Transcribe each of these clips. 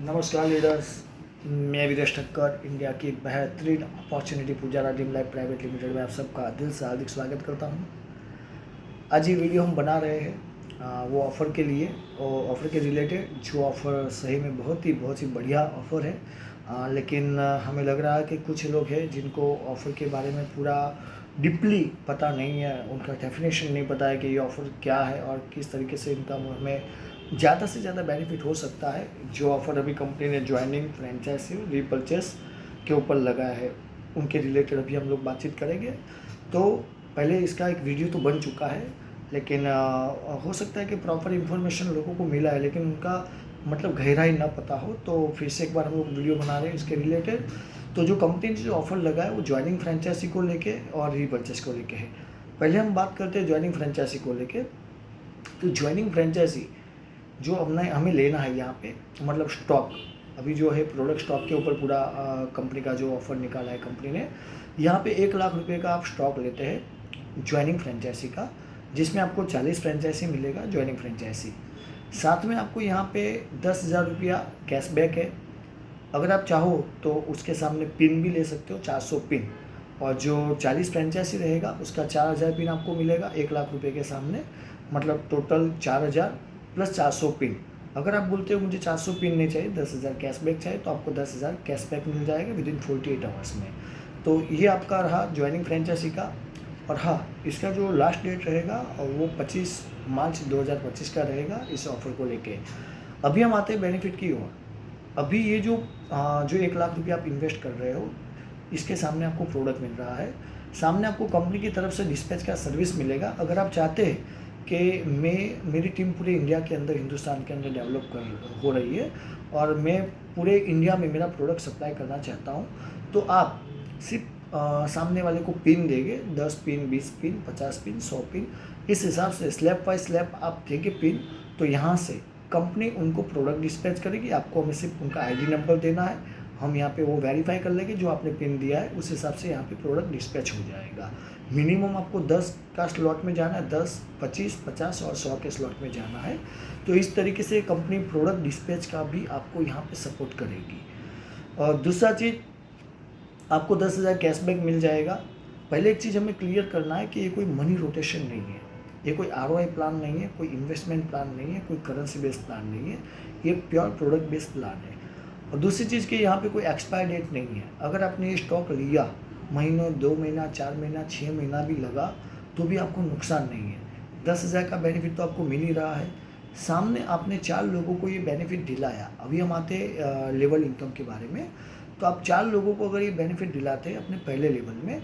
नमस्कार लीडर्स, मैं वीरेश ठक्कर इंडिया की बेहतरीन opportunity Pujara dream life private limited में आप सबका दिल से हार्दिक स्वागत करता हूं। आज ये वीडियो हम बना रहे हैं वो ऑफ़र के लिए और ऑफ़र के रिलेटेड, जो ऑफ़र सही में बहुत ही बढ़िया ऑफ़र है। लेकिन हमें लग रहा है कि कुछ लोग हैं जिनको ऑफ़र के बारे में पूरा डीपली पता नहीं है, उनका डेफिनेशन नहीं पता है कि ये ऑफ़र क्या है और किस तरीके से इनका हमें ज़्यादा से ज़्यादा बेनिफिट हो सकता है। जो ऑफ़र अभी कंपनी ने ज्वाइनिंग, फ्रेंचाइजी, रीपर्चेस के ऊपर लगाया है, उनके रिलेटेड अभी हम लोग बातचीत करेंगे। तो पहले इसका एक वीडियो तो बन चुका है, लेकिन हो सकता है कि प्रॉपर इन्फॉर्मेशन लोगों को मिला है लेकिन उनका मतलब गहराई ना पता हो, तो फिर से एक बार हम लोग वीडियो बना रहे हैं इसके रिलेटेड। तो जो कंपनी ने जो ऑफ़र लगाया है वो ज्वाइनिंग फ्रेंचाइजी को लेके और रीपर्चेस को लेके है। पहले हम बात करते हैं ज्वाइनिंग फ्रेंचाइजी को लेके। तो ज्वाइनिंग फ्रेंचाइजी जो हमें लेना है यहाँ पे, मतलब स्टॉक, अभी जो है प्रोडक्ट स्टॉक के ऊपर पूरा कंपनी का जो ऑफ़र निकाला है कंपनी ने, यहाँ पे 1 लाख रुपए का आप स्टॉक लेते हैं ज्वाइनिंग फ्रेंचाइजी का, जिसमें आपको 40 फ्रेंचाइजी मिलेगा ज्वाइनिंग फ्रेंचाइजी। साथ में आपको यहाँ पे 10,000 रुपया कैशबैक है। अगर आप चाहो तो उसके सामने पिन भी ले सकते हो, 400 पिन, और जो 40 फ्रेंचाइजी रहेगा उसका 4,000 पिन आपको मिलेगा 1 लाख रुपये के सामने, मतलब टोटल 4,000 प्लस 400 पिन। अगर आप बोलते हो मुझे 400 पिन नहीं चाहिए, 10,000 कैशबैक चाहिए, तो आपको 10,000 कैशबैक मिल जाएगा विदिन 48 आवर्स में। तो ये आपका रहा ज्वाइनिंग फ्रेंचाइजी का। और हाँ, इसका जो लास्ट डेट रहेगा वो 25 मार्च 2025 का रहेगा इस ऑफ़र को लेके। अभी हम आते हैं बेनिफिट की ओर। अभी ये जो 1 लाख रुपये आप इन्वेस्ट कर रहे हो, इसके सामने आपको प्रोडक्ट मिल रहा है, सामने आपको कंपनी की तरफ से डिस्पैच का सर्विस मिलेगा। अगर आप चाहते हैं कि मेरी टीम पूरे इंडिया के अंदर, हिंदुस्तान के अंदर डेवलप हो रही है और मैं पूरे इंडिया में मेरा प्रोडक्ट सप्लाई करना चाहता हूँ, तो आप सिर्फ सामने वाले को पिन देंगे, 10 पिन, 20 पिन, 50 पिन, 100 पिन, इस हिसाब से स्लैब बाय स्लैब आप देंगे पिन। तो यहाँ से कंपनी उनको प्रोडक्ट डिस्पैच करेगी। आपको हमें सिर्फ उनका आईडी नंबर देना है, हम यहाँ पे वो वेरीफाई कर लेंगे जो आपने पिन दिया है, उस हिसाब से यहाँ पे प्रोडक्ट डिस्पैच हो जाएगा। मिनिमम आपको 10 का स्लॉट में जाना है, 10, 25, 50 और 100 के स्लॉट में जाना है। तो इस तरीके से कंपनी प्रोडक्ट डिस्पैच का भी आपको यहाँ पे सपोर्ट करेगी। और दूसरा चीज़, आपको 10,000 कैशबैक मिल जाएगा। पहले एक चीज़ हमें क्लियर करना है कि ये कोई मनी रोटेशन नहीं है, ये कोई ROI प्लान नहीं है, कोई इन्वेस्टमेंट प्लान नहीं है, कोई करेंसी बेस्ड प्लान नहीं है, ये प्योर प्रोडक्ट बेस्ड प्लान है। और दूसरी चीज़ कि यहाँ पे कोई एक्सपायर डेट नहीं है। अगर आपने ये स्टॉक लिया, महीनों, 2 महीना, 4 महीना, 6 महीना भी लगा तो भी आपको नुकसान नहीं है। 10,000 का बेनिफिट तो आपको मिल ही रहा है। सामने आपने 4 लोगों को ये बेनिफिट दिलाया। अभी हम आते हैं लेवल इनकम के बारे में। तो आप 4 लोगों को अगर ये बेनिफिट दिलाते हैं अपने पहले लेवल में,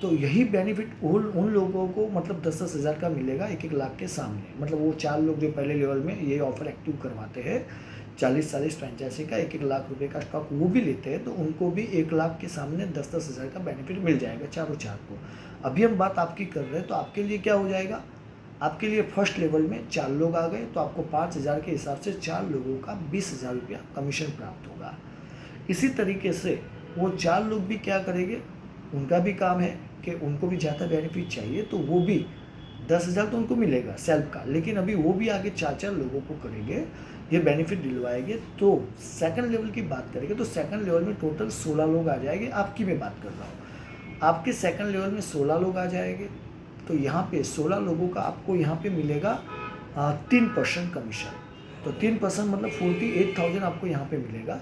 तो यही बेनिफिट उन लोगों को मतलब 10-10 हज़ार का मिलेगा 1-1 लाख के सामने। मतलब वो 4 लोग जो पहले लेवल में ये ऑफ़र एक्टिव करवाते हैं, 40-40 फ्रेंचाइजी का 1-1 लाख रुपए का स्टॉक वो भी लेते हैं, तो उनको भी 1 लाख के सामने 10-10 हज़ार का बेनिफिट मिल जाएगा चारों को। अभी हम बात आपकी कर रहे हैं, तो आपके लिए क्या हो जाएगा, आपके लिए फर्स्ट लेवल में 4 लोग आ गए तो आपको 5,000 के हिसाब से 4 लोगों का 20,000 रुपया कमीशन प्राप्त होगा। इसी तरीके से वो 4 लोग भी क्या करेंगे, उनका भी काम है कि उनको भी ज़्यादा बेनिफिट चाहिए, तो वो भी 10,000 तो उनको मिलेगा सेल्फ का, लेकिन अभी वो भी आगे 4-4 लोगों को करेंगे, ये बेनिफिट दिलवाएंगे। तो सेकंड लेवल की बात करेंगे तो सेकंड लेवल में टोटल 16 लोग आ जाएंगे। आपकी मैं बात कर रहा हूँ, आपके सेकंड लेवल में 16 लोग आ जाएंगे। तो यहाँ पे 16 लोगों का आपको यहाँ पे मिलेगा 3% कमीशन। तो 3% मतलब 48,000 आपको यहाँ पे मिलेगा।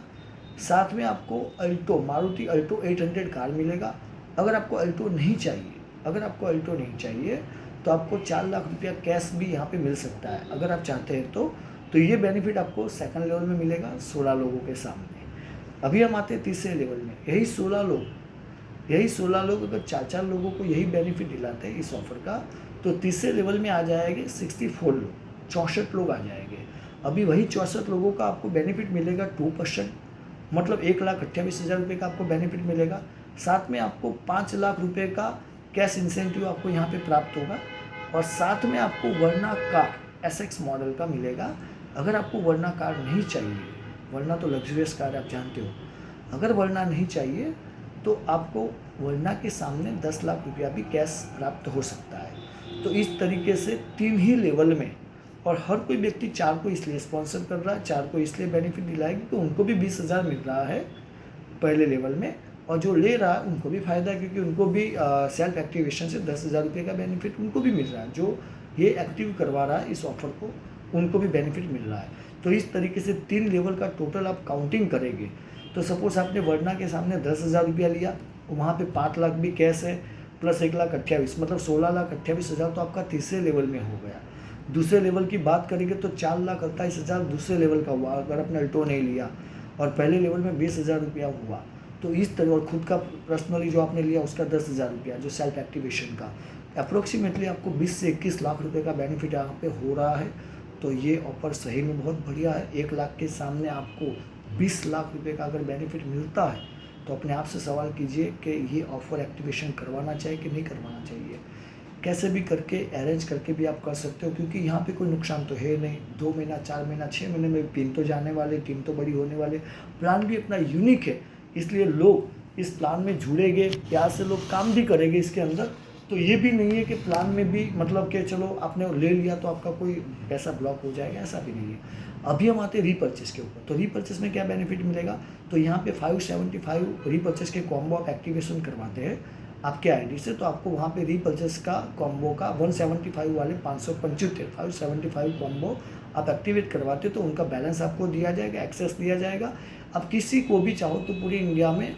साथ में आपको अल्टो, मारुति अल्टो 800 कार मिलेगा। अगर आपको अल्टो नहीं चाहिए तो आपको 4 लाख रुपया कैश भी यहाँ पे मिल सकता है अगर आप चाहते हैं तो ये बेनिफिट आपको सेकंड लेवल में मिलेगा 16 लोगों के सामने। अभी हम आते हैं तीसरे लेवल में। यही 16 लोग अगर 4-4 लोगों को यही बेनिफिट दिलाते हैं इस ऑफ़र का, तो तीसरे लेवल में आ जाएंगे 64 लोग, 64 लोग आ जाएंगे। अभी वही 64 लोगों का आपको बेनिफिट मिलेगा 2%, मतलब 1,28,000 रुपये का आपको बेनिफिट मिलेगा। साथ में आपको 5 लाख रुपये का कैश इंसेंटिव आपको यहाँ पे प्राप्त होगा। और साथ में आपको वर्ना कार SX मॉडल का मिलेगा। अगर आपको वर्ना कार नहीं चाहिए, वर्ना तो लग्जरियस कार आप जानते हो, अगर वर्ना नहीं चाहिए तो आपको वर्ना के सामने 10 लाख रुपया भी कैश प्राप्त हो सकता है। तो इस तरीके से 3 ही लेवल में और हर कोई व्यक्ति 4 को इसलिए स्पॉन्सर कर रहा है, 4 को इसलिए बेनिफिट दिलाएगी कि उनको भी 20,000 मिल रहा है पहले लेवल में, और जो ले रहा है उनको भी फ़ायदा है क्योंकि उनको भी सेल्फ एक्टिवेशन से 10,000 रुपये का बेनिफिट उनको भी मिल रहा है। जो ये एक्टिव करवा रहा है इस ऑफ़र को, उनको भी बेनिफिट मिल रहा है। तो इस तरीके से 3 लेवल का टोटल आप काउंटिंग करेंगे तो सपोज़ आपने वर्ना के सामने 10,000 रुपया लिया, वहाँ पे 5 लाख भी कैश है प्लस 1,28,000 मतलब 16,28,000 तो आपका तीसरे लेवल में हो गया। दूसरे लेवल की बात करेंगे तो 4,28,000 दूसरे लेवल का हुआ अगर आपने अल्टो नहीं लिया, और पहले लेवल में 20,000 रुपया हुआ। तो इस तरह, और खुद का पर्सनली जो आपने लिया उसका 10,000 रुपया जो सेल्फ एक्टिवेशन का, अप्रोक्सीमेटली आपको 20 से 21 लाख रुपए का बेनिफिट यहाँ पे हो रहा है। तो ये ऑफ़र सही में बहुत बढ़िया है। 1 लाख के सामने आपको 20 लाख रुपए का अगर बेनिफिट मिलता है तो अपने आप से सवाल कीजिए कि ये ऑफ़र एक्टिवेशन करवाना चाहिए कि नहीं करवाना चाहिए। कैसे भी करके अरेंज करके भी आप कर सकते हो क्योंकि यहाँ पे कोई नुकसान तो है नहीं। 2 महीना, 4 महीना, 6 महीने में टीम तो जाने वाले, टीम तो बड़ी होने वाले, प्लान भी अपना यूनिक है, इसलिए लोग इस प्लान में जुड़ेंगे, प्यार से लोग काम भी करेंगे इसके अंदर। तो ये भी नहीं है कि प्लान में भी मतलब कि चलो आपने ले लिया तो आपका कोई पैसा ब्लॉक हो जाएगा, ऐसा भी नहीं है। अभी हम आते हैं रीपर्चेस के ऊपर। तो रीपर्चेस में क्या बेनिफिट मिलेगा, तो यहाँ पे 575 रीपर्चेस के कॉम्बो आप एक्टिवेशन करवाते हैं आपके आईडी से, तो आपको वहाँ पे रीपर्चेस का कॉम्बो का 175 वाले 575 कॉम्बो आप एक्टिवेट करवाते हो तो उनका बैलेंस आपको दिया जाएगा, एक्सेस दिया जाएगा। अब किसी को भी चाहो तो पूरी इंडिया में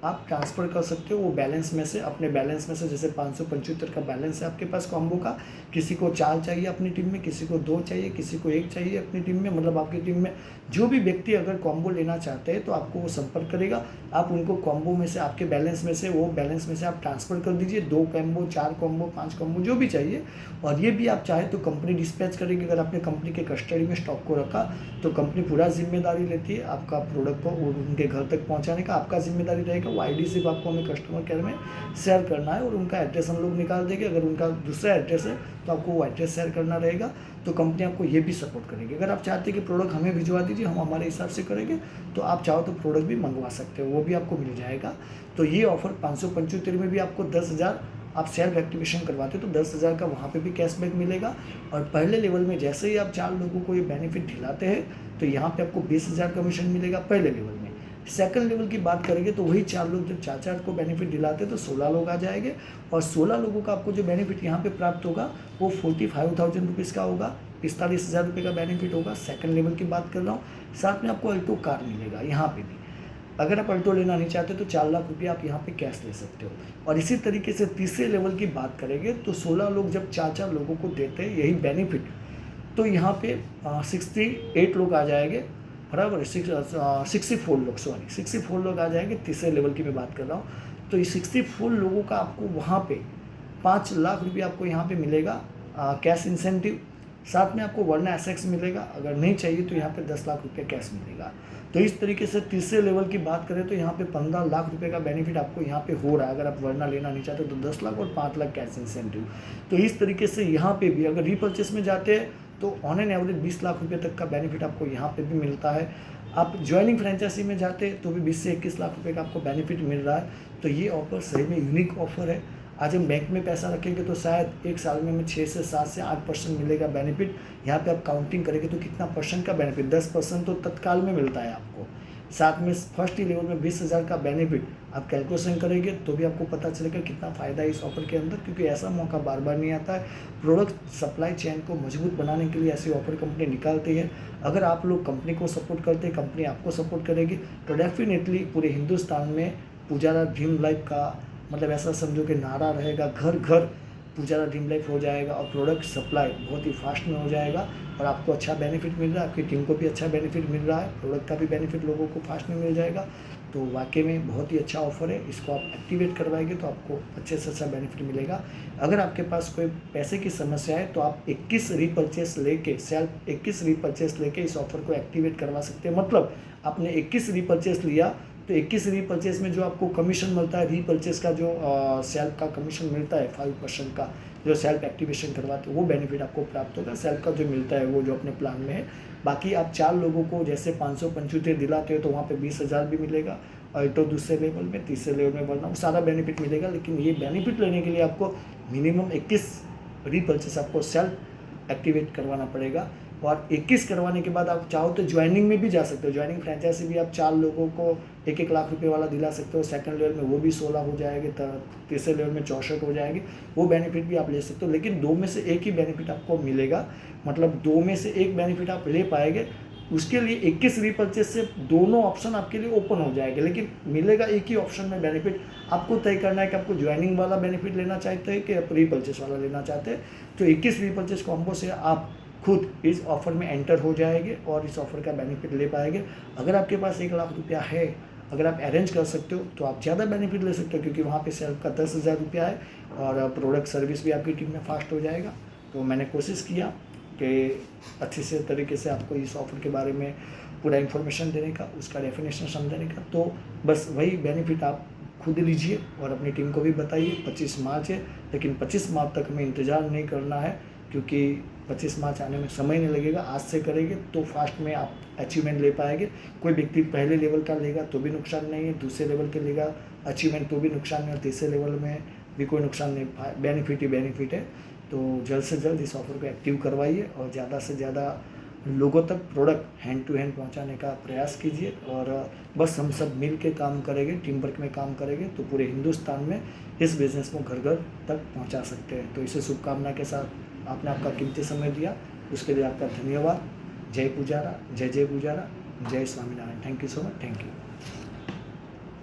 आप ट्रांसफ़र कर सकते हो वो बैलेंस में से, अपने बैलेंस में से। जैसे 575 का बैलेंस है आपके पास कॉम्बो का, किसी को 4 चाहिए अपनी टीम में, किसी को 2 चाहिए, किसी को 1 चाहिए अपनी टीम में, मतलब आपकी टीम में जो भी व्यक्ति अगर कॉम्बो लेना चाहते हैं तो आपको वो संपर्क करेगा। आप उनको कॉम्बो में से, आपके बैलेंस में से, वो बैलेंस में से आप ट्रांसफ़र कर दीजिए। 2 कॉम्बो, 4 कॉम्बो, 5 कॉम्बो जो भी चाहिए। और ये भी आप चाहे तो कंपनी डिस्पैच करेगी। अगर आपने कंपनी के कस्टडी में स्टॉक को रखा तो कंपनी पूरा जिम्मेदारी लेती है आपका प्रोडक्ट को उनके घर तक पहुँचाने का, आपका जिम्मेदारी रहेगा। वो ID सिर्फ आपको हमें कस्टमर केयर में शेयर करना है और उनका एड्रेस हम लोग निकाल देंगे। अगर उनका दूसरा एड्रेस है तो आपको वो एड्रेस शेयर करना रहेगा। तो कंपनी आपको ये भी सपोर्ट करेगी। अगर आप चाहते हैं कि प्रोडक्ट हमें भिजवा दीजिए, हम हमारे हिसाब से करेंगे, तो आप चाहो तो प्रोडक्ट भी मंगवा सकते हो, वो भी आपको मिल जाएगा। तो ये ऑफ़र 575 में भी आपको 10,000 आप सेल्फ एक्टिवेशन करवाते हो तो 10,000 का वहाँ पे भी कैशबैक मिलेगा। और पहले लेवल में जैसे ही आप 4 लोगों को ये बेनिफिट दिलाते हैं तो यहाँ पे आपको 20,000 कमीशन मिलेगा पहले लेवल में। सेकंड लेवल की बात करेंगे तो वही 4 लोग जब 4 को बेनिफिट दिलाते हैं तो 16 लोग आ जाएंगे, और 16 लोगों का आपको जो बेनिफिट यहाँ पे प्राप्त होगा वो 45,000 रुपीज़ का होगा, 45,000 रुपये का बेनिफिट होगा। सेकंड लेवल की बात कर रहा हूँ। साथ में आपको अल्टो कार मिलेगा यहाँ पे भी। अगर आप अल्टो लेना नहीं चाहते तो 4 लाख रुपये आप यहाँ पे कैश ले सकते हो। और इसी तरीके से तीसरे लेवल की बात करेंगे तो 16 लोग जब 4 लोगों को देते हैं यही बेनिफिट, तो यहाँ पे 68 लोग आ जाएंगे, बराबर। 64 लोग, 64 लोग आ जाएंगे। तीसरे लेवल की मैं बात कर रहा हूँ। तो ये 64 लोगों का आपको वहाँ पे 5 लाख रुपये आपको यहाँ पे मिलेगा कैश इंसेंटिव। साथ में आपको वर्ना एसेक्स मिलेगा, अगर नहीं चाहिए तो यहाँ पे 10 लाख रुपये कैश मिलेगा। तो इस तरीके से तीसरे लेवल की बात करें तो यहाँ पे 15 लाख रुपए का बेनिफिट आपको यहाँ पे हो रहा है। अगर आप वर्ना लेना नहीं चाहते तो 10 लाख और 5 लाख कैश इंसेंटिव। तो इस तरीके से यहाँ पे भी अगर रीपर्चेस में जाते हैं तो ऑन एन एवरेज 20 लाख रुपये तक का बेनिफिट आपको यहाँ पे भी मिलता है। आप ज्वाइनिंग फ्रेंचाइजी में जाते हैं तो भी 20 से 21 लाख रुपये का आपको बेनिफिट मिल रहा है। तो ये ऑफ़र सही में यूनिक ऑफ़र है। आज हम बैंक में पैसा रखेंगे तो शायद 1 साल में हमें 6 से 7 से 8% मिलेगा बेनिफिट। यहाँ पे आप काउंटिंग करेंगे तो कितना परसेंट का बेनिफिट, 10% तो तत्काल में मिलता है आपको। साथ में फर्स्ट ही लेवल में 20,000 का बेनिफिट आप कैलकुलेशन करेंगे तो भी आपको पता चलेगा कितना फ़ायदा है इस ऑफ़र के अंदर, क्योंकि ऐसा मौका बार बार नहीं आता है। प्रोडक्ट सप्लाई चेन को मजबूत बनाने के लिए ऐसी ऑफ़र कंपनी निकालती है। अगर आप लोग कंपनी को सपोर्ट करते हैं, कंपनी आपको सपोर्ट करेगी, तो डेफिनेटली पूरे हिंदुस्तान में पुजारा ड्रीम लाइफ का मतलब ऐसा समझो कि नारा रहेगा, घर घर पुजारा ड्रीम लाइफ हो जाएगा और प्रोडक्ट सप्लाई बहुत ही फास्ट में हो जाएगा और आपको अच्छा बेनिफिट मिल रहा है, आपकी टीम को भी अच्छा बेनिफिट मिल रहा है, प्रोडक्ट का भी बेनिफिट लोगों को फास्ट में मिल जाएगा। तो वाकई में बहुत ही अच्छा ऑफर है। इसको आप एक्टिवेट करवाएंगे तो आपको अच्छे से अच्छा बेनिफिट मिलेगा। अगर आपके पास कोई पैसे की समस्या है तो आप 21 रीपरचेस लेके सेल्फ 21 रीपरचेस लेके इस ऑफर को एक्टिवेट करवा सकते हैं। मतलब आपने 21 रीपरचेस लिया तो 21 रीपरचेस में जो आपको कमीशन मिलता है, रीपरचेस का जो सेल्फ का कमीशन मिलता है 5% का, जो सेल्फ एक्टिवेशन करवाते हो वो बेनिफिट आपको प्राप्त होगा। सेल्फ का जो मिलता है वो जो अपने प्लान में है। बाकी आप 4 लोगों को जैसे 575 दिलाते हो तो वहाँ पे 20,000 भी मिलेगा, अल्टो दूसरे लेवल में, तीसरे लेवल में वरना सारा बेनिफिट मिलेगा। लेकिन ये बेनिफिट लेने के लिए आपको मिनिमम 21 रीपरचेस आपको सेल्फ एक्टिवेट करवाना पड़ेगा। और 21 करवाने के बाद आप चाहो तो ज्वाइनिंग में भी जा सकते हो। ज्वाइनिंग फ्रेंचाइजी भी आप 4 लोगों को 1-1 लाख रुपए वाला दिला सकते हो। सेकंड लेवल में वो भी 16 हो जाएगी, तीसरे लेवल में 64 हो जाएगी। वो बेनिफिट भी आप ले सकते हो, लेकिन 2 में से एक ही बेनिफिट आपको मिलेगा। मतलब 2 में से एक बेनिफिट आप ले पाएंगे। उसके लिए 21 रीपर्चेज से दोनों ऑप्शन आपके लिए ओपन हो जाएंगे, लेकिन मिलेगा एक ही ऑप्शन में बेनिफिट। आपको तय करना है कि आपको ज्वाइनिंग वाला बेनिफिट लेना चाहते हैं कि आप रीपर्चेज वाला लेना चाहते हैं। तो 21 रीपर्चेज कॉम्बो से आप खुद इस ऑफ़र में एंटर हो जाएंगे और इस ऑफ़र का बेनिफिट ले पाएंगे। अगर आपके पास 1 लाख रुपया है, अगर आप अरेंज कर सकते हो तो आप ज़्यादा बेनिफिट ले सकते हो, क्योंकि वहाँ पे सेल्फ का 10,000 रुपया है और प्रोडक्ट सर्विस भी आपकी टीम में फास्ट हो जाएगा। तो मैंने कोशिश किया कि अच्छे से तरीके से आपको इस ऑफ़र के बारे में पूरा इन्फॉर्मेशन देने का, उसका डेफिनेशन समझाने का। तो बस वही बेनिफिट आप खुद लीजिए और अपनी टीम को भी बताइए। 25 मार्च है, लेकिन 25 मार्च तक हमें इंतज़ार नहीं करना है, क्योंकि 25 मार्च आने में समय नहीं लगेगा। आज से करेंगे तो फास्ट में आप अचीवमेंट ले पाएंगे। कोई व्यक्ति पहले लेवल का लेगा तो भी नुकसान नहीं है, दूसरे लेवल के लेगा अचीवमेंट तो भी नुकसान नहीं, और तीसरे लेवल में भी कोई नुकसान नहीं, बेनिफिट ही बेनिफिट है। तो जल्द से जल्द इस ऑफ़र को एक्टिव करवाइए और ज़्यादा से ज़्यादा लोगों तक प्रोडक्ट हैंड टू हैंड पहुंचाने का प्रयास कीजिए। और बस हम सब मिल के काम करेंगे, टीम वर्क में काम करेंगे तो पूरे हिंदुस्तान में इस बिज़नेस को घर घर तक पहुंचा सकते हैं। तो इसे शुभकामना के साथ आपने आपका कीमती समय दिया, उसके लिए आपका धन्यवाद। जय पुजारा, जय जय पुजारा, जय Swaminarayan. Thank you so much, thank you.